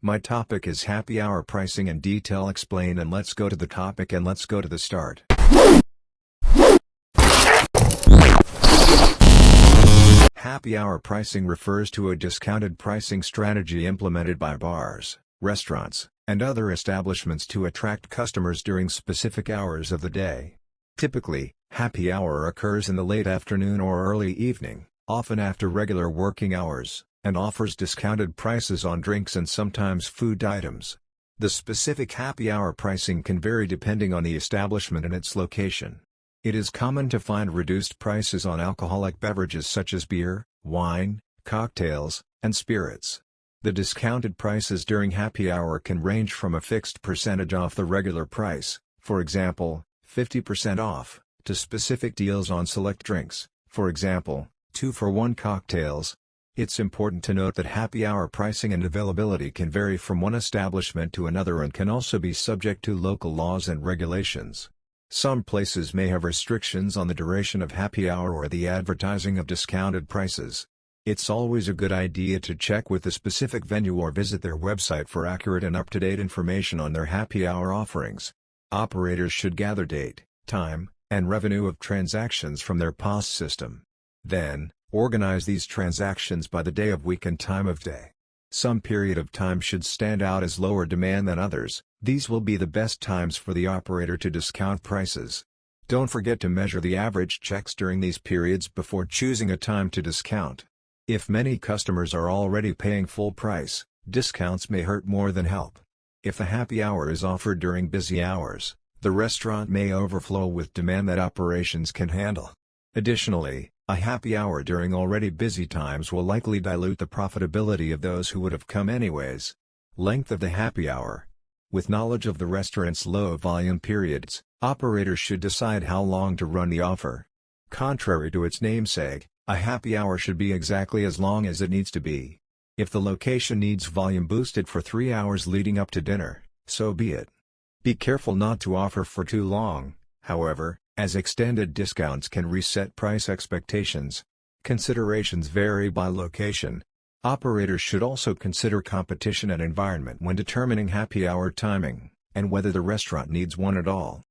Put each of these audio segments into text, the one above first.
My topic is happy hour pricing in detail explain, and let's go to the topic and let's go to the start. Happy hour pricing refers to a discounted pricing strategy implemented by bars, restaurants, and other establishments to attract customers during specific hours of the day. Typically, happy hour occurs in the late afternoon or early evening, often after regular working hours, and offers discounted prices on drinks and sometimes food items. The specific happy hour pricing can vary depending on the establishment and its location. It is common to find reduced prices on alcoholic beverages such as beer, wine, cocktails, and spirits. The discounted prices during happy hour can range from a fixed percentage off the regular price, for example, 50% off, to specific deals on select drinks, for example, 2-for-1 cocktails. It's important to note that happy hour pricing and availability can vary from one establishment to another and can also be subject to local laws and regulations. Some places may have restrictions on the duration of happy hour or the advertising of discounted prices. It's always a good idea to check with the specific venue or visit their website for accurate and up-to-date information on their happy hour offerings. Operators should gather date, time, and revenue of transactions from their POS system. Then, organize these transactions by the day of week and time of day. Some period of time should stand out as lower demand than others. These will be the best times for the operator to discount prices. Don't forget to measure the average checks during these periods before choosing a time to discount. If many customers are already paying full price, discounts may hurt more than help. If a happy hour is offered during busy hours, the restaurant may overflow with demand that operations can handle. Additionally, a happy hour during already busy times will likely dilute the profitability of those who would have come anyways. Length of the happy hour. With knowledge of the restaurant's low volume periods, operators should decide how long to run the offer. Contrary to its namesake, a happy hour should be exactly as long as it needs to be. If the location needs volume boosted for 3 hours leading up to dinner, so be it. Be careful not to offer for too long, however, as extended discounts can reset price expectations. Considerations vary by location. Operators should also consider competition and environment when determining happy hour timing, and whether the restaurant needs one at all.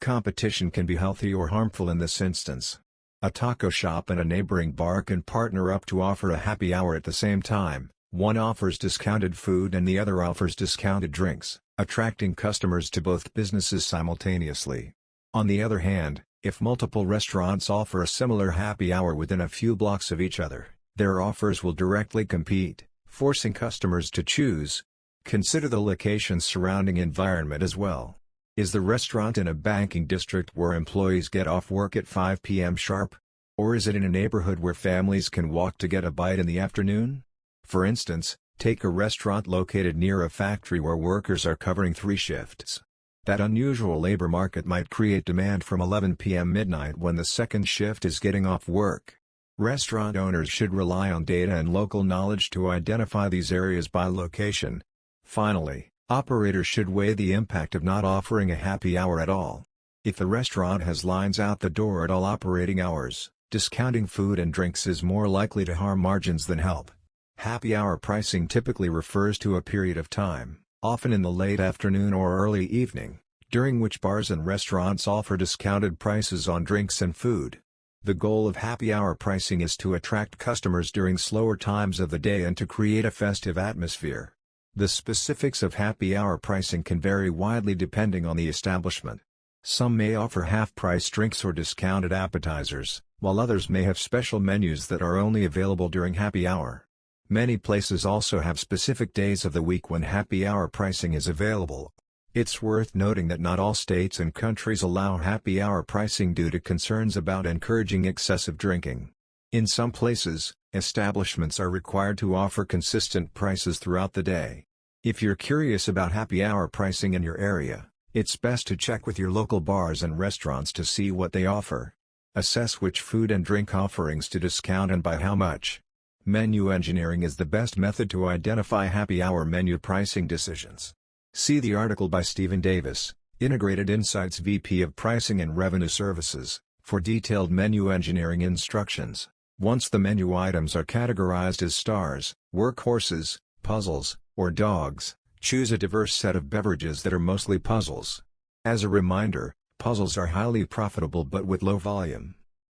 Competition can be healthy or harmful in this instance. A taco shop and a neighboring bar can partner up to offer a happy hour at the same time. One offers discounted food and the other offers discounted drinks, attracting customers to both businesses simultaneously. On the other hand, if multiple restaurants offer a similar happy hour within a few blocks of each other, their offers will directly compete, forcing customers to choose. Consider the location's surrounding environment as well. Is the restaurant in a banking district where employees get off work at 5 p.m. sharp? Or is it in a neighborhood where families can walk to get a bite in the afternoon? For instance, take a restaurant located near a factory where workers are covering 3 shifts. That unusual labor market might create demand from 11 p.m. midnight when the second shift is getting off work. Restaurant owners should rely on data and local knowledge to identify these areas by location. Finally, operators should weigh the impact of not offering a happy hour at all. If the restaurant has lines out the door at all operating hours, discounting food and drinks is more likely to harm margins than help. Happy hour pricing typically refers to a period of time, often in the late afternoon or early evening, during which bars and restaurants offer discounted prices on drinks and food. The goal of happy hour pricing is to attract customers during slower times of the day and to create a festive atmosphere. The specifics of happy hour pricing can vary widely depending on the establishment. Some may offer half-price drinks or discounted appetizers, while others may have special menus that are only available during happy hour. Many places also have specific days of the week when happy hour pricing is available. It's worth noting that not all states and countries allow happy hour pricing due to concerns about encouraging excessive drinking. In some places, establishments are required to offer consistent prices throughout the day. If you're curious about happy hour pricing in your area, it's best to check with your local bars and restaurants to see what they offer. Assess which food and drink offerings to discount and by how much. Menu engineering is the best method to identify happy hour menu pricing decisions. See the article by Stephen Davis, Integrated Insights VP of Pricing and Revenue Services, for detailed menu engineering instructions. Once the menu items are categorized as stars, workhorses, puzzles, or dogs, choose a diverse set of beverages that are mostly puzzles. As a reminder, puzzles are highly profitable but with low volume.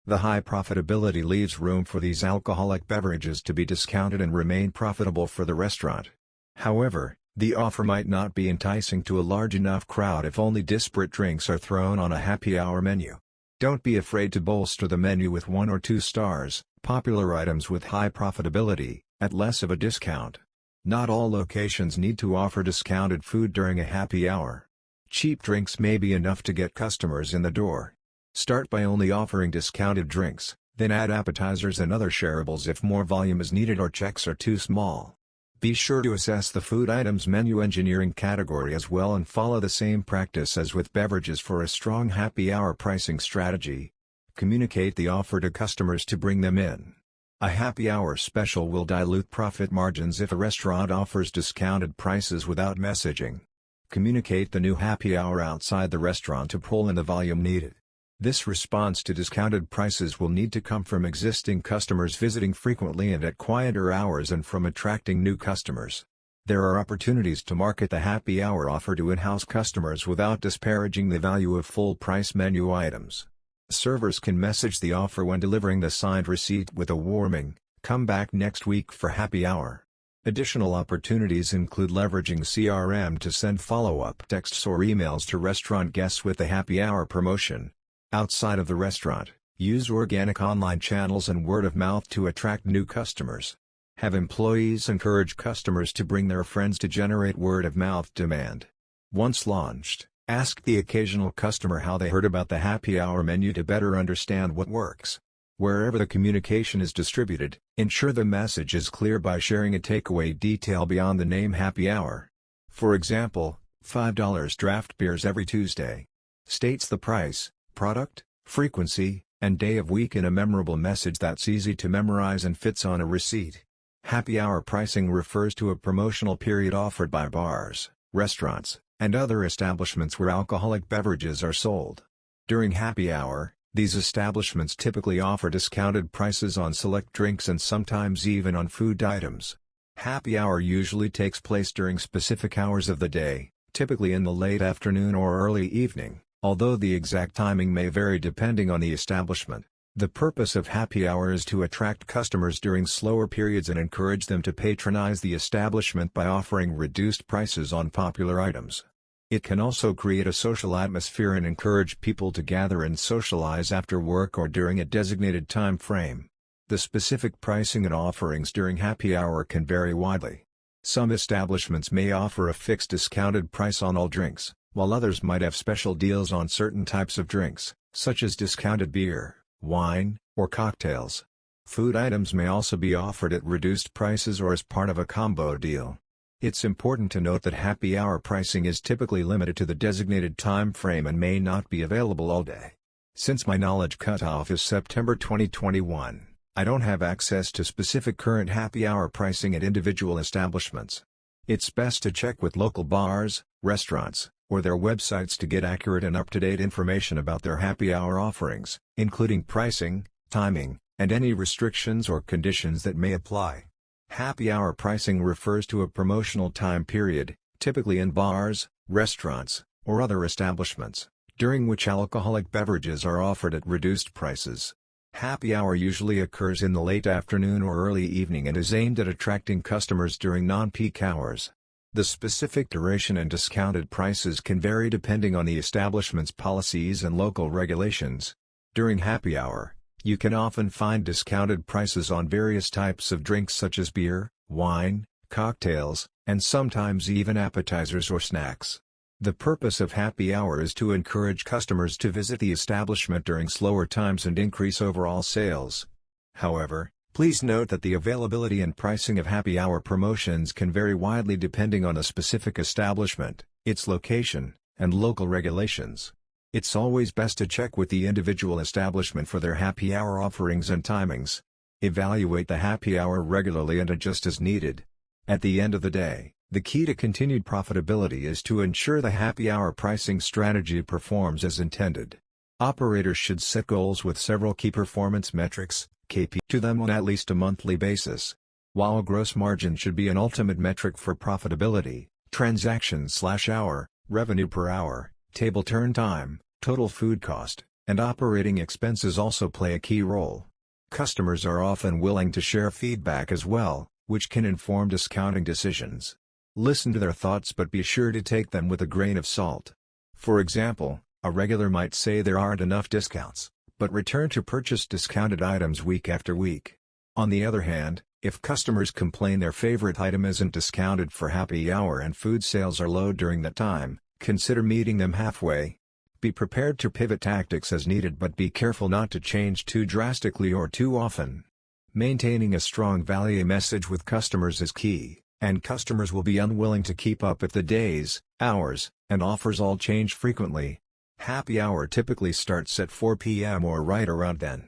The high profitability leaves room for these alcoholic beverages to be discounted and remain profitable for the restaurant. However, the offer might not be enticing to a large enough crowd if only disparate drinks are thrown on a happy hour menu. Don't be afraid to bolster the menu with 1 or 2 stars, popular items with high profitability, at less of a discount. Not all locations need to offer discounted food during a happy hour. Cheap drinks may be enough to get customers in the door. Start by only offering discounted drinks, then add appetizers and other shareables if more volume is needed or checks are too small. Be sure to assess the food items menu engineering category as well and follow the same practice as with beverages for a strong happy hour pricing strategy. Communicate the offer to customers to bring them in. A happy hour special will dilute profit margins if a restaurant offers discounted prices without messaging. Communicate the new happy hour outside the restaurant to pull in the volume needed. This response to discounted prices will need to come from existing customers visiting frequently and at quieter hours and from attracting new customers. There are opportunities to market the happy hour offer to in-house customers without disparaging the value of full-price menu items. Servers can message the offer when delivering the signed receipt with a warning, "Come back next week for happy hour." Additional opportunities include leveraging CRM to send follow-up texts or emails to restaurant guests with the happy hour promotion. Outside of the restaurant, use organic online channels and word of mouth to attract new customers. Have employees encourage customers to bring their friends to generate word of mouth demand. Once launched, ask the occasional customer how they heard about the happy hour menu to better understand what works. Wherever the communication is distributed, ensure the message is clear by sharing a takeaway detail beyond the name happy hour. For example, $5 draft beers every Tuesday. States the price, product, frequency, and day of week in a memorable message that's easy to memorize and fits on a receipt. Happy hour pricing refers to a promotional period offered by bars, restaurants, and other establishments where alcoholic beverages are sold. During happy hour, these establishments typically offer discounted prices on select drinks and sometimes even on food items. Happy hour usually takes place during specific hours of the day, typically in the late afternoon or early evening. Although the exact timing may vary depending on the establishment, the purpose of happy hour is to attract customers during slower periods and encourage them to patronize the establishment by offering reduced prices on popular items. It can also create a social atmosphere and encourage people to gather and socialize after work or during a designated time frame. The specific pricing and offerings during happy hour can vary widely. Some establishments may offer a fixed discounted price on all drinks, while others might have special deals on certain types of drinks, such as discounted beer, wine, or cocktails. Food items may also be offered at reduced prices or as part of a combo deal. It's important to note that happy hour pricing is typically limited to the designated time frame and may not be available all day. Since my knowledge cutoff is September 2021, I don't have access to specific current happy hour pricing at individual establishments. It's best to check with local bars, restaurants, or their websites to get accurate and up-to-date information about their happy hour offerings, including pricing, timing, and any restrictions or conditions that may apply. Happy hour pricing refers to a promotional time period, typically in bars, restaurants, or other establishments, during which alcoholic beverages are offered at reduced prices. Happy hour usually occurs in the late afternoon or early evening and is aimed at attracting customers during non-peak hours. The specific duration and discounted prices can vary depending on the establishment's policies and local regulations. During happy hour, you can often find discounted prices on various types of drinks such as beer, wine, cocktails, and sometimes even appetizers or snacks. The purpose of happy hour is to encourage customers to visit the establishment during slower times and increase overall sales. However, please note that the availability and pricing of happy hour promotions can vary widely depending on a specific establishment, its location, and local regulations. It's always best to check with the individual establishment for their happy hour offerings and timings. Evaluate the happy hour regularly and adjust as needed. At the end of the day, the key to continued profitability is to ensure the happy hour pricing strategy performs as intended. Operators should set goals with several key performance metrics, KPI, to them on at least a monthly basis. While gross margin should be an ultimate metric for profitability, transactions/hour, revenue per hour, table turn time, total food cost, and operating expenses also play a key role. Customers are often willing to share feedback as well, which can inform discounting decisions. Listen to their thoughts but be sure to take them with a grain of salt. For example, a regular might say there aren't enough discounts, but return to purchase discounted items week after week. On the other hand, if customers complain their favorite item isn't discounted for happy hour and food sales are low during that time, consider meeting them halfway. Be prepared to pivot tactics as needed but be careful not to change too drastically or too often. Maintaining a strong value message with customers is key, and customers will be unwilling to keep up if the days, hours, and offers all change frequently. Happy hour typically starts at 4 p.m. or right around then.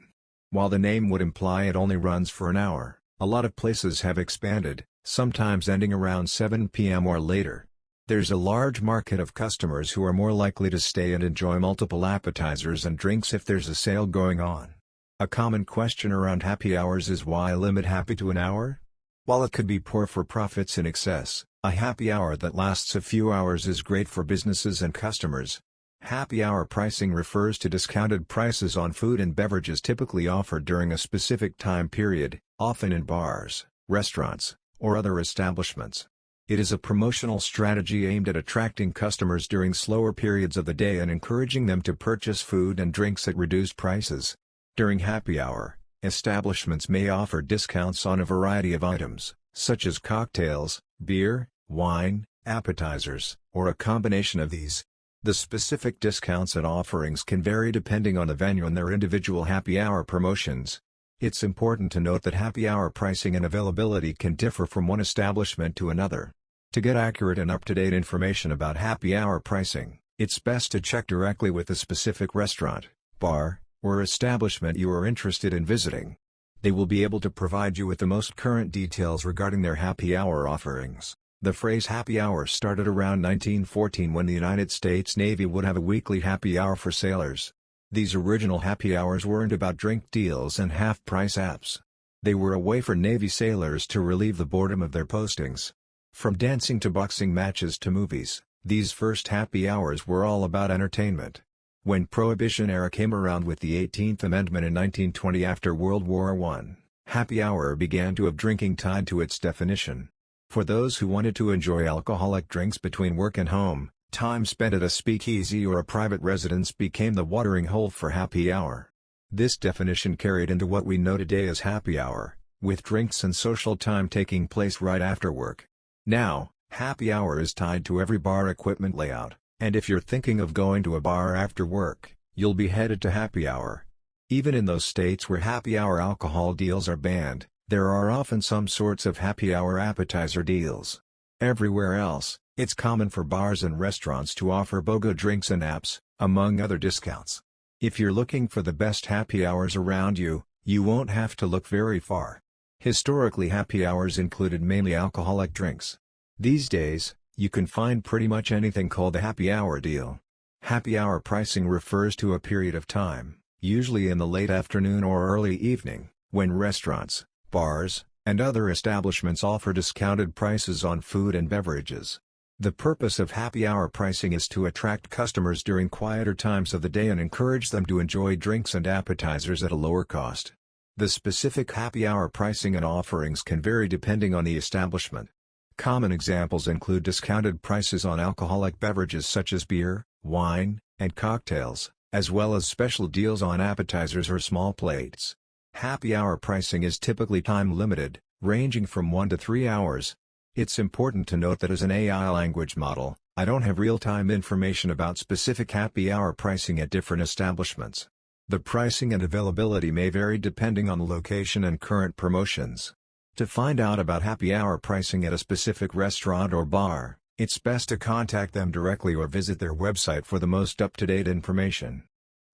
While the name would imply it only runs for an hour, a lot of places have expanded, sometimes ending around 7 p.m. or later. There's a large market of customers who are more likely to stay and enjoy multiple appetizers and drinks if there's a sale going on. A common question around happy hours is why limit happy to an hour? While it could be poor for profits in excess, a happy hour that lasts a few hours is great for businesses and customers. Happy hour pricing refers to discounted prices on food and beverages typically offered during a specific time period, often in bars, restaurants, or other establishments. It is a promotional strategy aimed at attracting customers during slower periods of the day and encouraging them to purchase food and drinks at reduced prices. During happy hour, establishments may offer discounts on a variety of items, such as cocktails, beer, wine, appetizers, or a combination of these. The specific discounts and offerings can vary depending on the venue and their individual happy hour promotions. It's important to note that happy hour pricing and availability can differ from one establishment to another. To get accurate and up-to-date information about happy hour pricing, it's best to check directly with the specific restaurant, bar, or establishment you are interested in visiting. They will be able to provide you with the most current details regarding their happy hour offerings. The phrase happy hour started around 1914 when the United States Navy would have a weekly happy hour for sailors. These original happy hours weren't about drink deals and half-price apps. They were a way for Navy sailors to relieve the boredom of their postings. From dancing to boxing matches to movies, these first happy hours were all about entertainment. When Prohibition era came around with the 18th Amendment in 1920 after World War I, happy hour began to have drinking tied to its definition. For those who wanted to enjoy alcoholic drinks between work and home, time spent at a speakeasy or a private residence became the watering hole for happy hour. This definition carried into what we know today as happy hour, with drinks and social time taking place right after work. Now, happy hour is tied to every bar equipment layout, and if you're thinking of going to a bar after work, you'll be headed to happy hour. Even in those states where happy hour alcohol deals are banned, there are often some sorts of happy hour appetizer deals. Everywhere else, it's common for bars and restaurants to offer BOGO drinks and apps, among other discounts. If you're looking for the best happy hours around you, you won't have to look very far. Historically, happy hours included mainly alcoholic drinks. These days, you can find pretty much anything called a happy hour deal. Happy hour pricing refers to a period of time, usually in the late afternoon or early evening, when restaurants, bars, and other establishments offer discounted prices on food and beverages. The purpose of happy hour pricing is to attract customers during quieter times of the day and encourage them to enjoy drinks and appetizers at a lower cost. The specific happy hour pricing and offerings can vary depending on the establishment. Common examples include discounted prices on alcoholic beverages such as beer, wine, and cocktails, as well as special deals on appetizers or small plates. Happy hour pricing is typically time-limited, ranging from 1 to 3 hours. It's important to note that as an AI language model, I don't have real-time information about specific happy hour pricing at different establishments. The pricing and availability may vary depending on the location and current promotions. To find out about happy hour pricing at a specific restaurant or bar, it's best to contact them directly or visit their website for the most up-to-date information.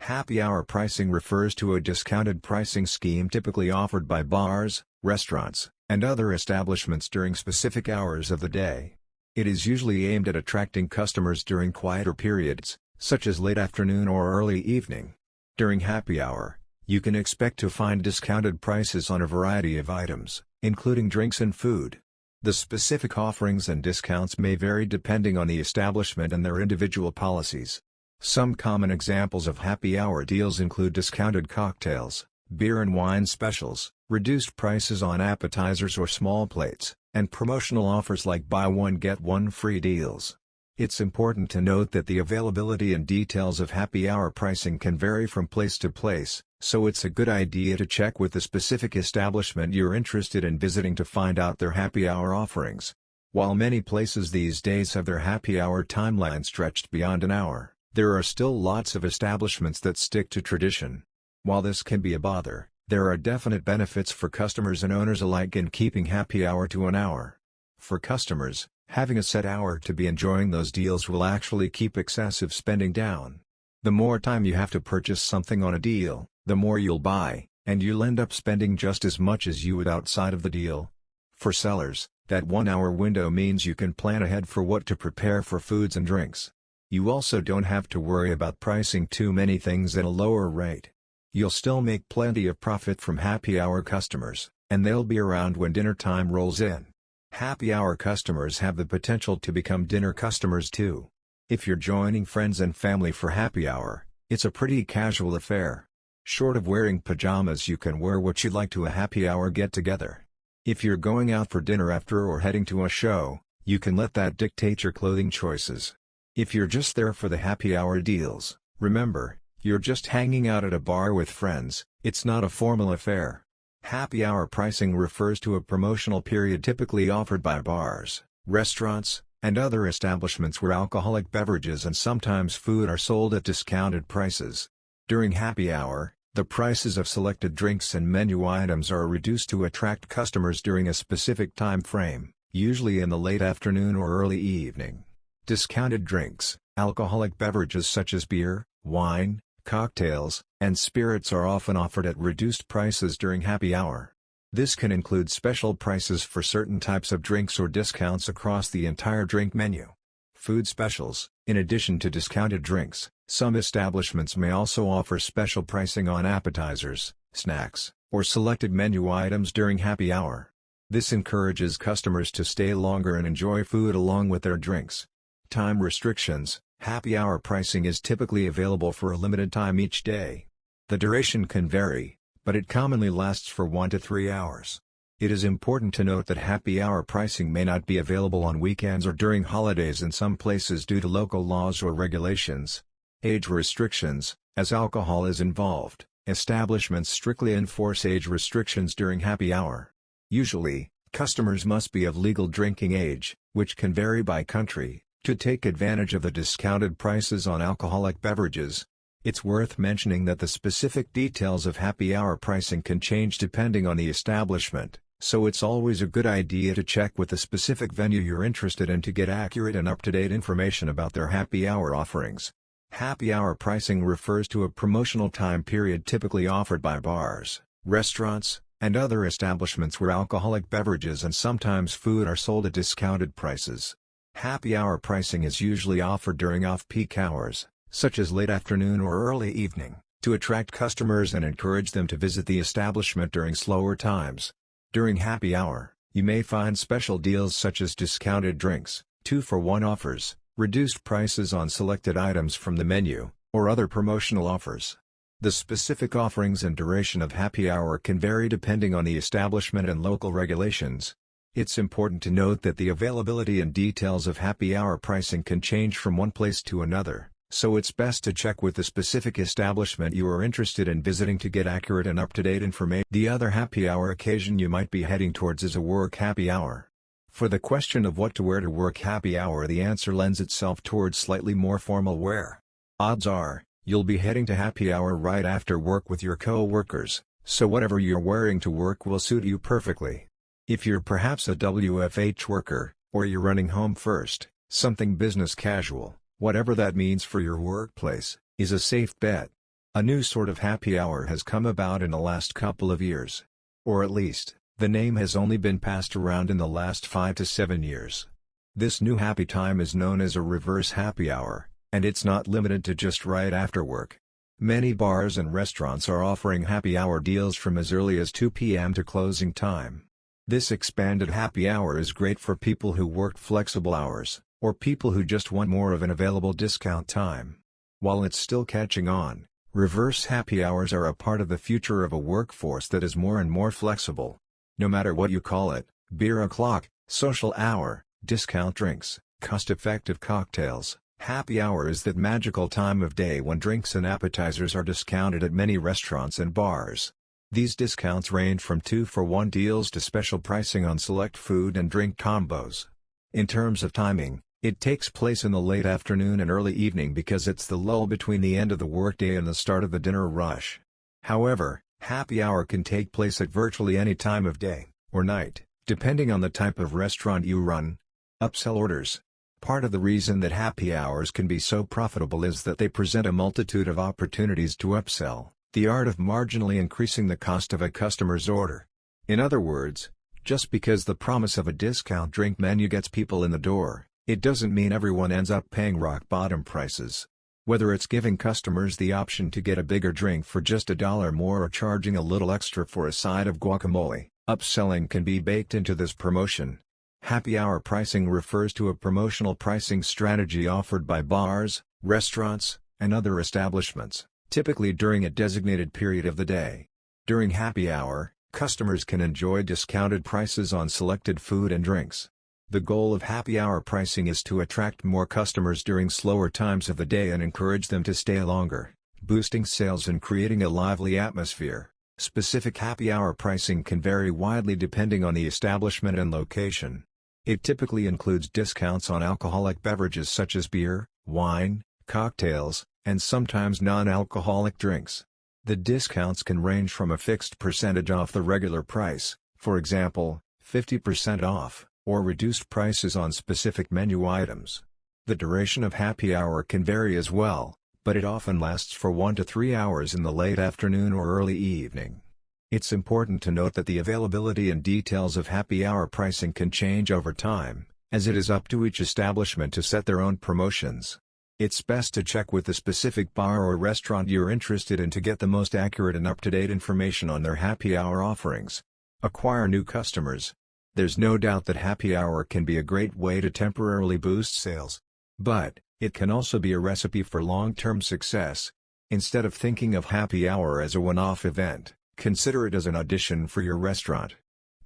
Happy hour pricing refers to a discounted pricing scheme typically offered by bars, restaurants, and other establishments during specific hours of the day. It is usually aimed at attracting customers during quieter periods, such as late afternoon or early evening. During happy hour, You can expect to find discounted prices on a variety of items, including drinks and food. The specific offerings and discounts may vary depending on the establishment and their individual policies. Some common examples of happy hour deals include discounted cocktails, beer and wine specials, reduced prices on appetizers or small plates, and promotional offers like buy one get one free deals. It's important to note that the availability and details of happy hour pricing can vary from place to place, so it's a good idea to check with the specific establishment you're interested in visiting to find out their happy hour offerings. While many places these days have their happy hour timeline stretched beyond an hour, there are still lots of establishments that stick to tradition. While this can be a bother, there are definite benefits for customers and owners alike in keeping happy hour to an hour. For customers, having a set hour to be enjoying those deals will actually keep excessive spending down. The more time you have to purchase something on a deal, the more you'll buy, and you'll end up spending just as much as you would outside of the deal. For sellers, that 1 hour window means you can plan ahead for what to prepare for foods and drinks. You also don't have to worry about pricing too many things at a lower rate. You'll still make plenty of profit from happy hour customers, and they'll be around when dinner time rolls in. Happy hour customers have the potential to become dinner customers too. If you're joining friends and family for happy hour, it's a pretty casual affair. Short of wearing pajamas, you can wear what you'd like to a happy hour get-together. If you're going out for dinner after or heading to a show, you can let that dictate your clothing choices. If you're just there for the happy hour deals, remember, you're just hanging out at a bar with friends, it's not a formal affair. Happy hour pricing refers to a promotional period typically offered by bars, restaurants, and other establishments where alcoholic beverages and sometimes food are sold at discounted prices. During happy hour, the prices of selected drinks and menu items are reduced to attract customers during a specific time frame, usually in the late afternoon or early evening. Discounted drinks, alcoholic beverages such as beer, wine, cocktails, and spirits are often offered at reduced prices during happy hour. This can include special prices for certain types of drinks or discounts across the entire drink menu. Food specials. In addition to discounted drinks, some establishments may also offer special pricing on appetizers, snacks, or selected menu items during happy hour. This encourages customers to stay longer and enjoy food along with their drinks. Time restrictions. Happy hour pricing is typically available for a limited time each day. The duration can vary, but it commonly lasts for 1 to 3 hours. It is important to note that happy hour pricing may not be available on weekends or during holidays in some places due to local laws or regulations. Age restrictions. As alcohol is involved, establishments strictly enforce age restrictions during happy hour. Usually, customers must be of legal drinking age, which can vary by country, to take advantage of the discounted prices on alcoholic beverages. It's worth mentioning that the specific details of happy hour pricing can change depending on the establishment, so it's always a good idea to check with the specific venue you're interested in to get accurate and up-to-date information about their happy hour offerings. Happy hour pricing refers to a promotional time period typically offered by bars, restaurants, and other establishments where alcoholic beverages and sometimes food are sold at discounted prices. Happy hour pricing is usually offered during off-peak hours, such as late afternoon or early evening, to attract customers and encourage them to visit the establishment during slower times. During happy hour, you may find special deals such as discounted drinks, 2-for-1 offers, reduced prices on selected items from the menu, or other promotional offers. The specific offerings and duration of happy hour can vary depending on the establishment and local regulations. It's important to note that the availability and details of happy hour pricing can change from one place to another, so it's best to check with the specific establishment you are interested in visiting to get accurate and up-to-date information. The other happy hour occasion you might be heading towards is a work happy hour. For the question of what to wear to work happy hour, the answer lends itself towards slightly more formal wear. Odds are, you'll be heading to happy hour right after work with your co-workers, so whatever you're wearing to work will suit you perfectly. If you're perhaps a WFH worker, or you're running home first, something business casual, whatever that means for your workplace, is a safe bet. A new sort of happy hour has come about in the last couple of years. Or at least, the name has only been passed around in the last 5 to 7 years. This new happy time is known as a reverse happy hour, and it's not limited to just right after work. Many bars and restaurants are offering happy hour deals from as early as 2 p.m. to closing time. This expanded happy hour is great for people who work flexible hours, or people who just want more of an available discount time. While it's still catching on, reverse happy hours are a part of the future of a workforce that is more and more flexible. No matter what you call it, beer o'clock, social hour, discount drinks, cost-effective cocktails, happy hour is that magical time of day when drinks and appetizers are discounted at many restaurants and bars. These discounts range from 2-for-1 deals to special pricing on select food and drink combos. In terms of timing, it takes place in the late afternoon and early evening because it's the lull between the end of the workday and the start of the dinner rush. However, happy hour can take place at virtually any time of day, or night, depending on the type of restaurant you run. Upsell orders. Part of the reason that happy hours can be so profitable is that they present a multitude of opportunities to upsell, the art of marginally increasing the cost of a customer's order. In other words, just because the promise of a discount drink menu gets people in the door, it doesn't mean everyone ends up paying rock-bottom prices. Whether it's giving customers the option to get a bigger drink for just $1 more or charging a little extra for a side of guacamole, upselling can be baked into this promotion. Happy hour pricing refers to a promotional pricing strategy offered by bars, restaurants, and other establishments, typically during a designated period of the day. During happy hour, customers can enjoy discounted prices on selected food and drinks. The goal of happy hour pricing is to attract more customers during slower times of the day and encourage them to stay longer, boosting sales and creating a lively atmosphere. Specific happy hour pricing can vary widely depending on the establishment and location. It typically includes discounts on alcoholic beverages such as beer, wine, cocktails, and sometimes non-alcoholic drinks. The discounts can range from a fixed percentage off the regular price, for example, 50% off, or reduced prices on specific menu items. The duration of happy hour can vary as well, but it often lasts for 1 to 3 hours in the late afternoon or early evening. It's important to note that the availability and details of happy hour pricing can change over time, as it is up to each establishment to set their own promotions. It's best to check with the specific bar or restaurant you're interested in to get the most accurate and up-to-date information on their happy hour offerings. Acquire new customers. There's no doubt that happy hour can be a great way to temporarily boost sales. But, it can also be a recipe for long-term success. Instead of thinking of happy hour as a one-off event, consider it as an audition for your restaurant.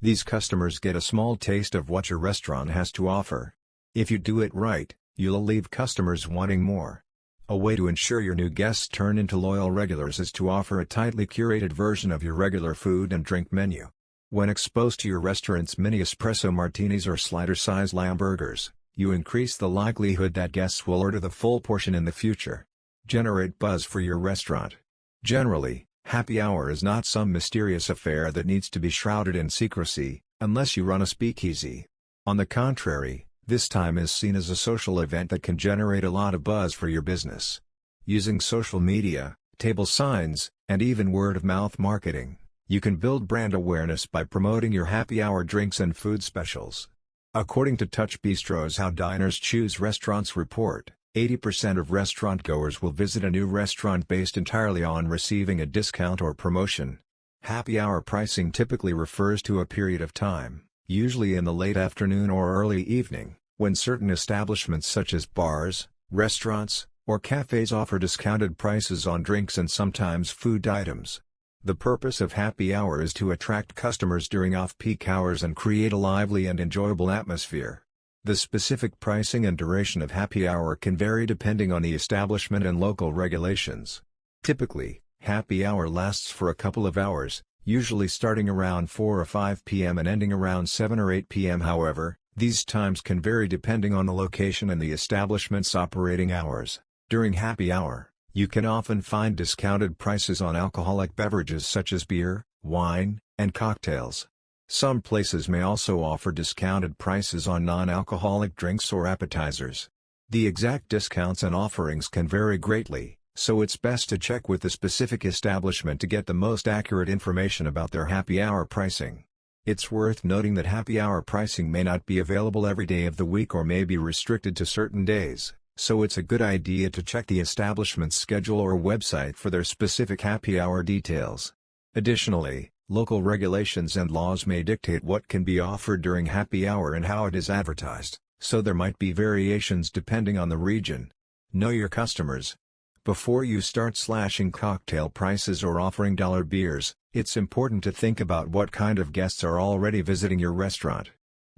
These customers get a small taste of what your restaurant has to offer. If you do it right, you'll leave customers wanting more. A way to ensure your new guests turn into loyal regulars is to offer a tightly curated version of your regular food and drink menu. When exposed to your restaurant's mini espresso martinis or slider-size lamb burgers, you increase the likelihood that guests will order the full portion in the future. Generate buzz for your restaurant. Generally, happy hour is not some mysterious affair that needs to be shrouded in secrecy, unless you run a speakeasy. On the contrary, this time is seen as a social event that can generate a lot of buzz for your business. Using social media, table signs, and even word-of-mouth marketing, you can build brand awareness by promoting your happy hour drinks and food specials. According to Touch Bistro's How Diners Choose Restaurants report, 80% of restaurant goers will visit a new restaurant based entirely on receiving a discount or promotion. Happy hour pricing typically refers to a period of time, usually in the late afternoon or early evening, when certain establishments such as bars, restaurants, or cafes offer discounted prices on drinks and sometimes food items. The purpose of happy hour is to attract customers during off-peak hours and create a lively and enjoyable atmosphere. The specific pricing and duration of happy hour can vary depending on the establishment and local regulations. Typically, happy hour lasts for a couple of hours, usually starting around 4 or 5 p.m. and ending around 7 or 8 p.m. However, these times can vary depending on the location and the establishment's operating hours. During happy hour, you can often find discounted prices on alcoholic beverages such as beer, wine, and cocktails. Some places may also offer discounted prices on non-alcoholic drinks or appetizers. The exact discounts and offerings can vary greatly, so it's best to check with the specific establishment to get the most accurate information about their happy hour pricing. It's worth noting that happy hour pricing may not be available every day of the week or may be restricted to certain days. so it's a good idea to check the establishment's schedule or website for their specific happy hour details. Additionally, local regulations and laws may dictate what can be offered during happy hour and how it is advertised, so there might be variations depending on the region. Know your customers. Before you start slashing cocktail prices or offering dollar beers, it's important to think about what kind of guests are already visiting your restaurant.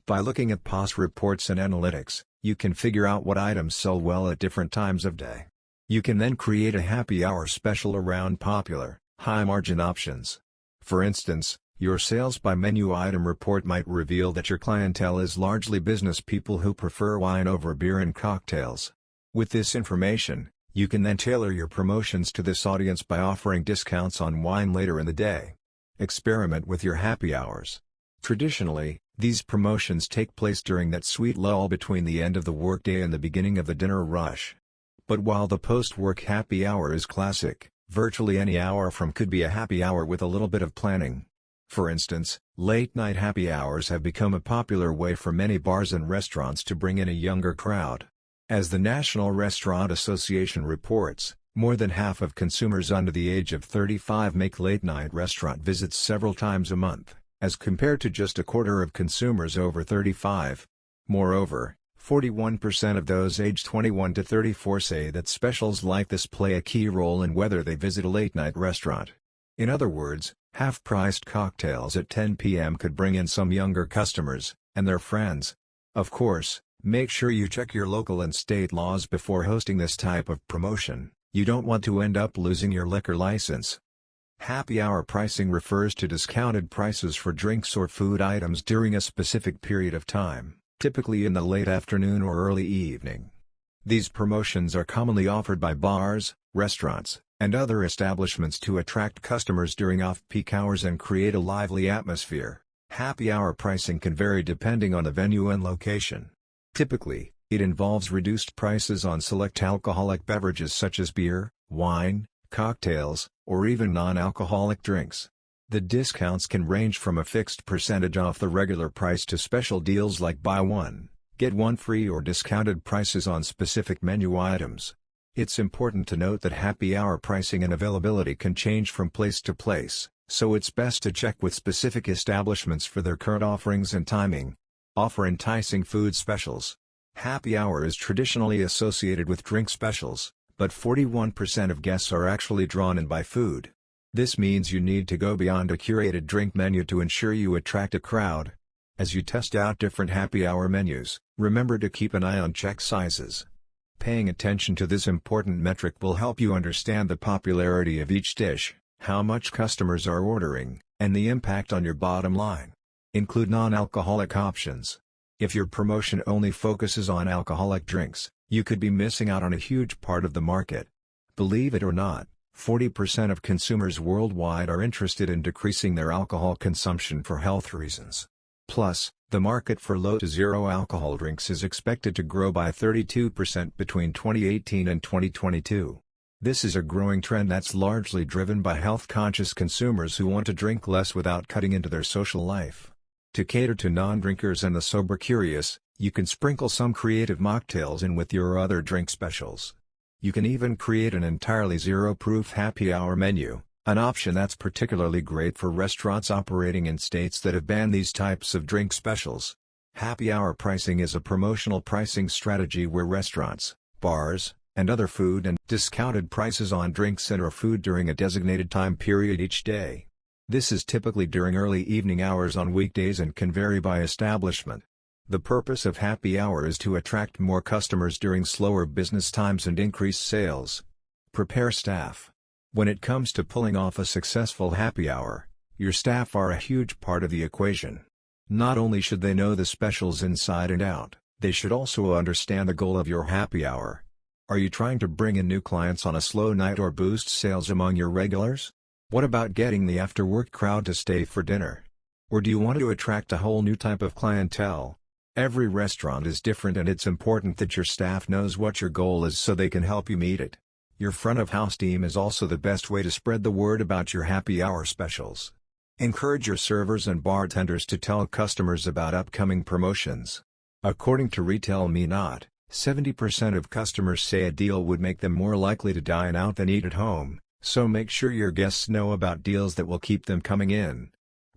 By looking at POS reports and analytics, you can figure out what items sell well at different times of day. You can then create a happy hour special around popular, high-margin options. For instance, your sales by menu item report might reveal that your clientele is largely business people who prefer wine over beer and cocktails. With this information, you can then tailor your promotions to this audience by offering discounts on wine later in the day. Experiment with your happy hours. Traditionally, these promotions take place during that sweet lull between the end of the workday and the beginning of the dinner rush. But while the post-work happy hour is classic, virtually any hour from could be a happy hour with a little bit of planning. For instance, late-night happy hours have become a popular way for many bars and restaurants to bring in a younger crowd. As the National Restaurant Association reports, more than half of consumers under the age of 35 make late-night restaurant visits several times a month, as compared to just a quarter of consumers over 35. Moreover, 41% of those aged 21 to 34 say that specials like this play a key role in whether they visit a late-night restaurant. In other words, half-priced cocktails at 10 p.m. could bring in some younger customers, and their friends. Of course, make sure you check your local and state laws before hosting this type of promotion. You don't want to end up losing your liquor license. Happy hour pricing refers to discounted prices for drinks or food items during a specific period of time, typically in the late afternoon or early evening. These promotions are commonly offered by bars, restaurants, and other establishments to attract customers during off-peak hours and create a lively atmosphere. Happy hour pricing can vary depending on the venue and location. Typically, it involves reduced prices on select alcoholic beverages such as beer, wine, cocktails, or even non-alcoholic drinks. The discounts can range from a fixed percentage off the regular price to special deals like buy one, get one free or discounted prices on specific menu items. It's important to note that happy hour pricing and availability can change from place to place, so it's best to check with specific establishments for their current offerings and timing. Offer enticing food specials. Happy hour is traditionally associated with drink specials, but 41% of guests are actually drawn in by food. This means you need to go beyond a curated drink menu to ensure you attract a crowd. As you test out different happy hour menus, remember to keep an eye on check sizes. Paying attention to this important metric will help you understand the popularity of each dish, how much customers are ordering, and the impact on your bottom line. Include non-alcoholic options. If your promotion only focuses on alcoholic drinks, you could be missing out on a huge part of the market. Believe it or not, 40% of consumers worldwide are interested in decreasing their alcohol consumption for health reasons. Plus, the market for low to zero alcohol drinks is expected to grow by 32% between 2018 and 2022. This is a growing trend that's largely driven by health-conscious consumers who want to drink less without cutting into their social life. To cater to non-drinkers and the sober-curious, you can sprinkle some creative mocktails in with your other drink specials. You can even create an entirely zero-proof happy hour menu, an option that's particularly great for restaurants operating in states that have banned these types of drink specials. Happy hour pricing is a promotional pricing strategy where restaurants, bars, and other food and discounted prices on drinks and/or food during a designated time period each day. This is typically during early evening hours on weekdays and can vary by establishment. The purpose of happy hour is to attract more customers during slower business times and increase sales. Prepare staff. When it comes to pulling off a successful happy hour, your staff are a huge part of the equation. Not only should they know the specials inside and out, they should also understand the goal of your happy hour. Are you trying to bring in new clients on a slow night or boost sales among your regulars? What about getting the after-work crowd to stay for dinner? Or do you want to attract a whole new type of clientele? Every restaurant is different and it's important that your staff knows what your goal is so they can help you meet it. Your front-of-house team is also the best way to spread the word about your happy hour specials. Encourage your servers and bartenders to tell customers about upcoming promotions. According to Retail Me Not, 70% of customers say a deal would make them more likely to dine out than eat at home, so make sure your guests know about deals that will keep them coming in.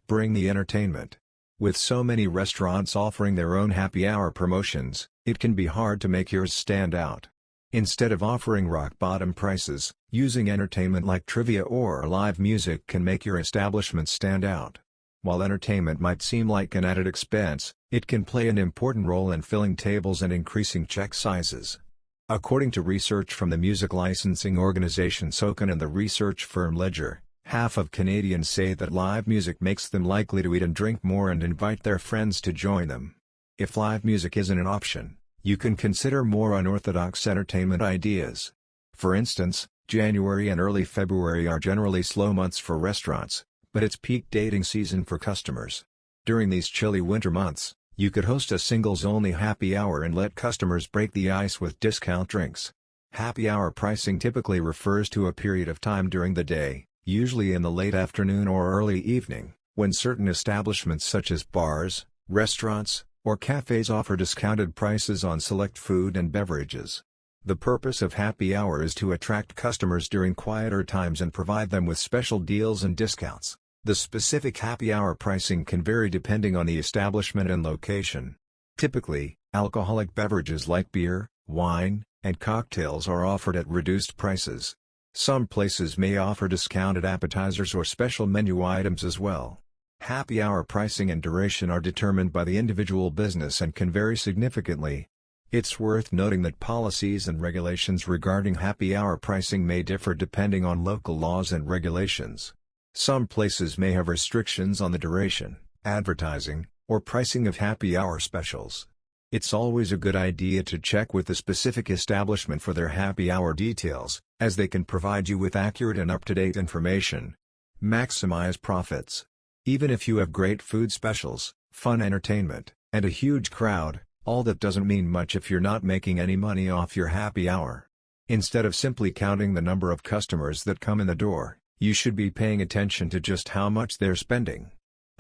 Bring the entertainment. With so many restaurants offering their own happy hour promotions, it can be hard to make yours stand out. Instead of offering rock-bottom prices, using entertainment like trivia or live music can make your establishment stand out. While entertainment might seem like an added expense, it can play an important role in filling tables and increasing check sizes. According to research from the music licensing organization SOCAN and the research firm Ledger, half of Canadians say that live music makes them likely to eat and drink more and invite their friends to join them. If live music isn't an option, you can consider more unorthodox entertainment ideas. For instance, January and early February are generally slow months for restaurants, but it's peak dating season for customers. During these chilly winter months, you could host a singles-only happy hour and let customers break the ice with discount drinks. Happy hour pricing typically refers to a period of time during the day, usually in the late afternoon or early evening, when certain establishments such as bars, restaurants, or cafes offer discounted prices on select food and beverages. The purpose of happy hour is to attract customers during quieter times and provide them with special deals and discounts. The specific happy hour pricing can vary depending on the establishment and location. Typically, alcoholic beverages like beer, wine, and cocktails are offered at reduced prices. Some places may offer discounted appetizers or special menu items as well. Happy hour pricing and duration are determined by the individual business and can vary significantly. It's worth noting that policies and regulations regarding happy hour pricing may differ depending on local laws and regulations. Some places may have restrictions on the duration, advertising, or pricing of happy hour specials. It's always a good idea to check with the specific establishment for their happy hour details, as they can provide you with accurate and up-to-date information. Maximize profits. Even if you have great food specials, fun entertainment, and a huge crowd, all that doesn't mean much if you're not making any money off your happy hour. Instead of simply counting the number of customers that come in the door, you should be paying attention to just how much they're spending.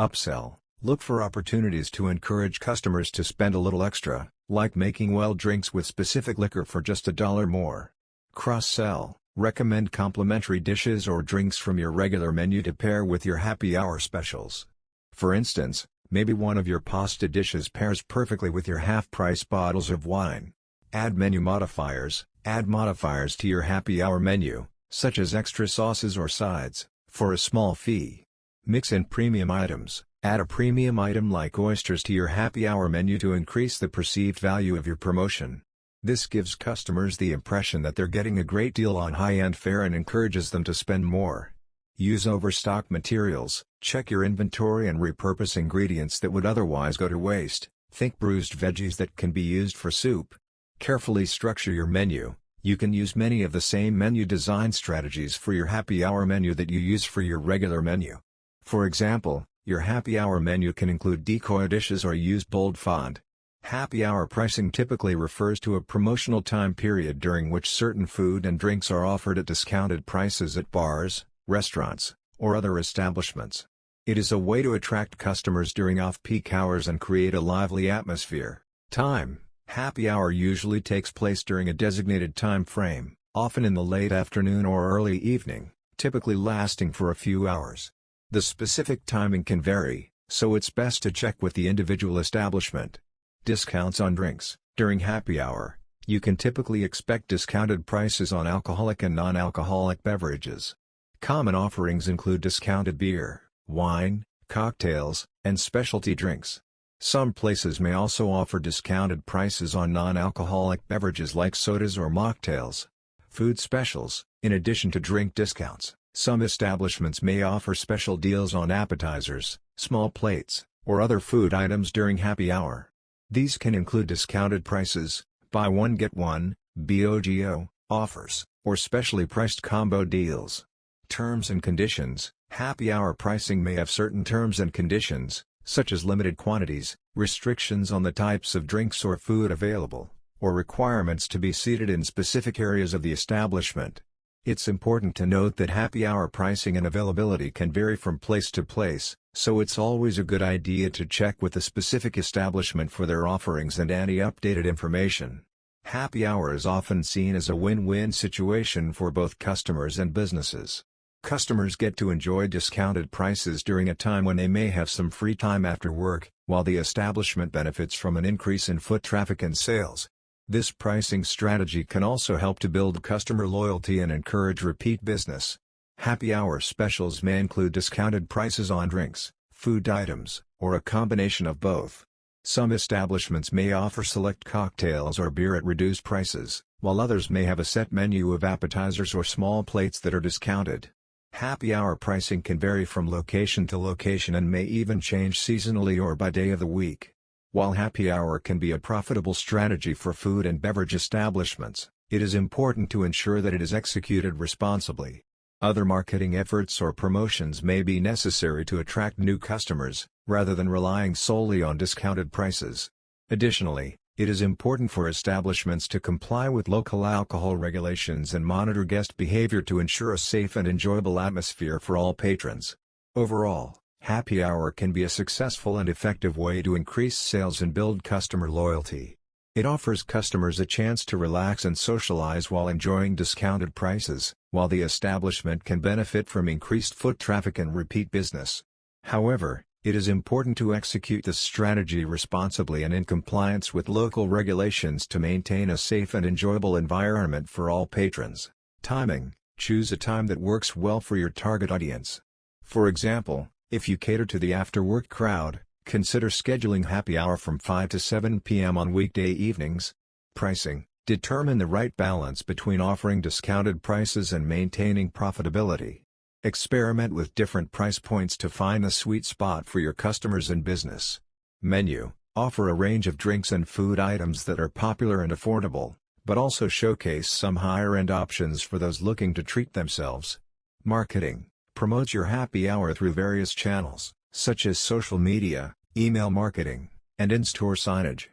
Upsell. Look for opportunities to encourage customers to spend a little extra, like making well drinks with specific liquor for just $1 more. Cross-sell. Recommend complimentary dishes or drinks from your regular menu to pair with your happy hour specials. For instance, maybe one of your pasta dishes pairs perfectly with your half-price bottles of wine. Add menu modifiers. Add modifiers to your happy hour menu, such as extra sauces or sides, for a small fee. Mix in premium items. Add a premium item like oysters to your happy hour menu to increase the perceived value of your promotion. This gives customers the impression that they're getting a great deal on high-end fare and encourages them to spend more. Use overstock materials. Check your inventory and repurpose ingredients that would otherwise go to waste. Think bruised veggies that can be used for soup. Carefully structure your menu. You can use many of the same menu design strategies for your happy hour menu that you use for your regular menu. For example, your happy hour menu can include decoy dishes or use bold font. Happy hour pricing typically refers to a promotional time period during which certain food and drinks are offered at discounted prices at bars, restaurants, or other establishments. It is a way to attract customers during off-peak hours and create a lively atmosphere. Time. Happy hour usually takes place during a designated time frame, often in the late afternoon or early evening, typically lasting for a few hours. The specific timing can vary, so it's best to check with the individual establishment. Discounts on drinks. During happy hour, you can typically expect discounted prices on alcoholic and non-alcoholic beverages. Common offerings include discounted beer, wine, cocktails, and specialty drinks. Some places may also offer discounted prices on non-alcoholic beverages like sodas or mocktails. Food specials. In addition to drink discounts, some establishments may offer special deals on appetizers, small plates, or other food items during happy hour. These can include discounted prices, buy one get one, BOGO, offers, or specially priced combo deals. Terms and conditions. Happy hour pricing may have certain terms and conditions, such as limited quantities, restrictions on the types of drinks or food available, or requirements to be seated in specific areas of the establishment. It's important to note that happy hour pricing and availability can vary from place to place, so it's always a good idea to check with the specific establishment for their offerings and any updated information. Happy hour is often seen as a win-win situation for both customers and businesses. Customers get to enjoy discounted prices during a time when they may have some free time after work, while the establishment benefits from an increase in foot traffic and sales. This pricing strategy can also help to build customer loyalty and encourage repeat business. Happy hour specials may include discounted prices on drinks, food items, or a combination of both. Some establishments may offer select cocktails or beer at reduced prices, while others may have a set menu of appetizers or small plates that are discounted. Happy hour pricing can vary from location to location and may even change seasonally or by day of the week. While happy hour can be a profitable strategy for food and beverage establishments, it is important to ensure that it is executed responsibly. Other marketing efforts or promotions may be necessary to attract new customers, rather than relying solely on discounted prices. Additionally, it is important for establishments to comply with local alcohol regulations and monitor guest behavior to ensure a safe and enjoyable atmosphere for all patrons. Overall, happy hour can be a successful and effective way to increase sales and build customer loyalty. It offers customers a chance to relax and socialize while enjoying discounted prices, while the establishment can benefit from increased foot traffic and repeat business. However, it is important to execute this strategy responsibly and in compliance with local regulations to maintain a safe and enjoyable environment for all patrons. Timing: choose a time that works well for your target audience. For example, if you cater to the after-work crowd, consider scheduling happy hour from 5 to 7 p.m. on weekday evenings. Pricing: determine the right balance between offering discounted prices and maintaining profitability. Experiment with different price points to find the sweet spot for your customers and business. Menu: offer a range of drinks and food items that are popular and affordable, but also showcase some higher-end options for those looking to treat themselves. Marketing: promote your happy hour through various channels, such as social media, email marketing, and in-store signage.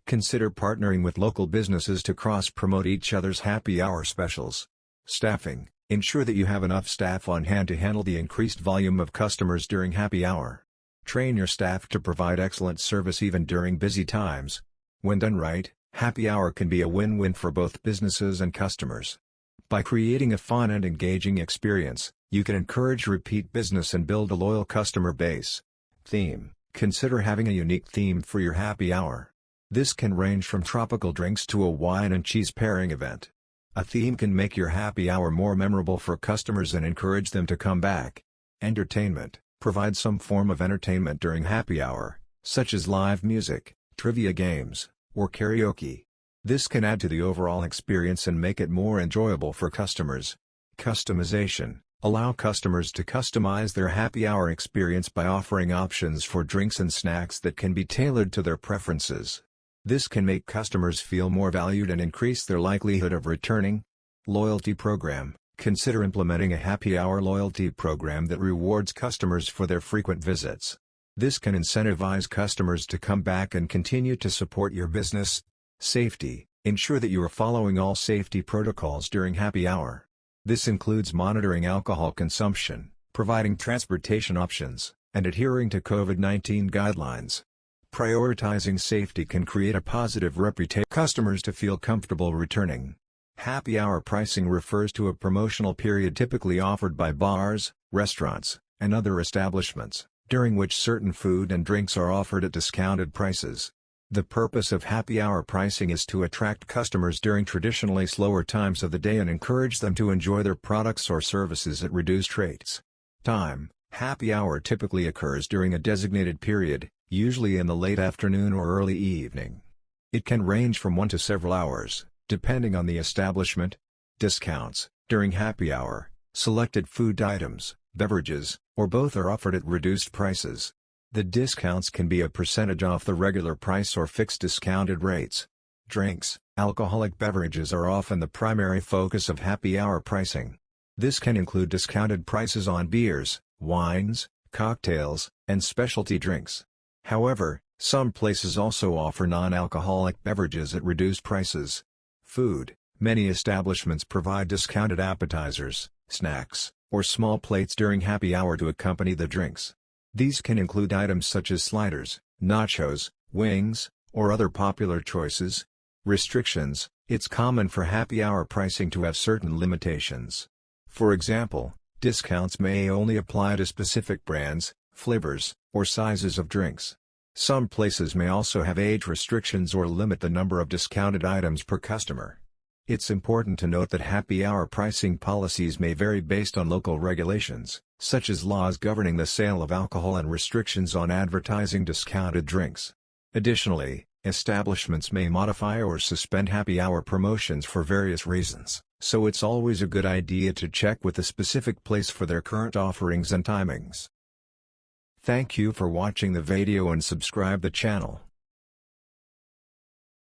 Consider partnering with local businesses to cross-promote each other's happy hour specials. Staffing: ensure that you have enough staff on hand to handle the increased volume of customers during happy hour. Train your staff to provide excellent service even during busy times. When done right, happy hour can be a win-win for both businesses and customers. By creating a fun and engaging experience, you can encourage repeat business and build a loyal customer base. Theme: consider having a unique theme for your happy hour. This can range from tropical drinks to a wine and cheese pairing event. A theme can make your happy hour more memorable for customers and encourage them to come back. Entertainment: provide some form of entertainment during happy hour, such as live music, trivia games, or karaoke. This can add to the overall experience and make it more enjoyable for customers. Customization: allow customers to customize their happy hour experience by offering options for drinks and snacks that can be tailored to their preferences. This can make customers feel more valued and increase their likelihood of returning. Loyalty program: consider implementing a happy hour loyalty program that rewards customers for their frequent visits. This can incentivize customers to come back and continue to support your business. Safety: ensure that you are following all safety protocols during happy hour. This includes monitoring alcohol consumption, providing transportation options, and adhering to COVID-19 guidelines. Prioritizing safety can create a positive reputation for customers to feel comfortable returning. Happy hour pricing refers to a promotional period typically offered by bars, restaurants, and other establishments, during which certain food and drinks are offered at discounted prices. The purpose of happy hour pricing is to attract customers during traditionally slower times of the day and encourage them to enjoy their products or services at reduced rates. Time: happy hour typically occurs during a designated period, usually in the late afternoon or early evening. It can range from 1 to several hours, depending on the establishment. Discounts: during happy hour, selected food items, beverages, or both are offered at reduced prices. The discounts can be a percentage off the regular price or fixed discounted rates. Drinks: alcoholic beverages are often the primary focus of happy hour pricing. This can include discounted prices on beers, wines, cocktails, and specialty drinks. However, some places also offer non-alcoholic beverages at reduced prices. Food: many establishments provide discounted appetizers, snacks, or small plates during happy hour to accompany the drinks. These can include items such as sliders, nachos, wings, or other popular choices. Restrictions: It's common for happy hour pricing to have certain limitations. For example, discounts may only apply to specific brands, flavors, or sizes of drinks. Some places may also have age restrictions or limit the number of discounted items per customer. It's important to note that happy hour pricing policies may vary based on local regulations, such as laws governing the sale of alcohol and restrictions on advertising discounted drinks. Additionally, establishments may modify or suspend happy hour promotions for various reasons, so it's always a good idea to check with the specific place for their current offerings and timings. Thank you for watching the video and subscribe the channel.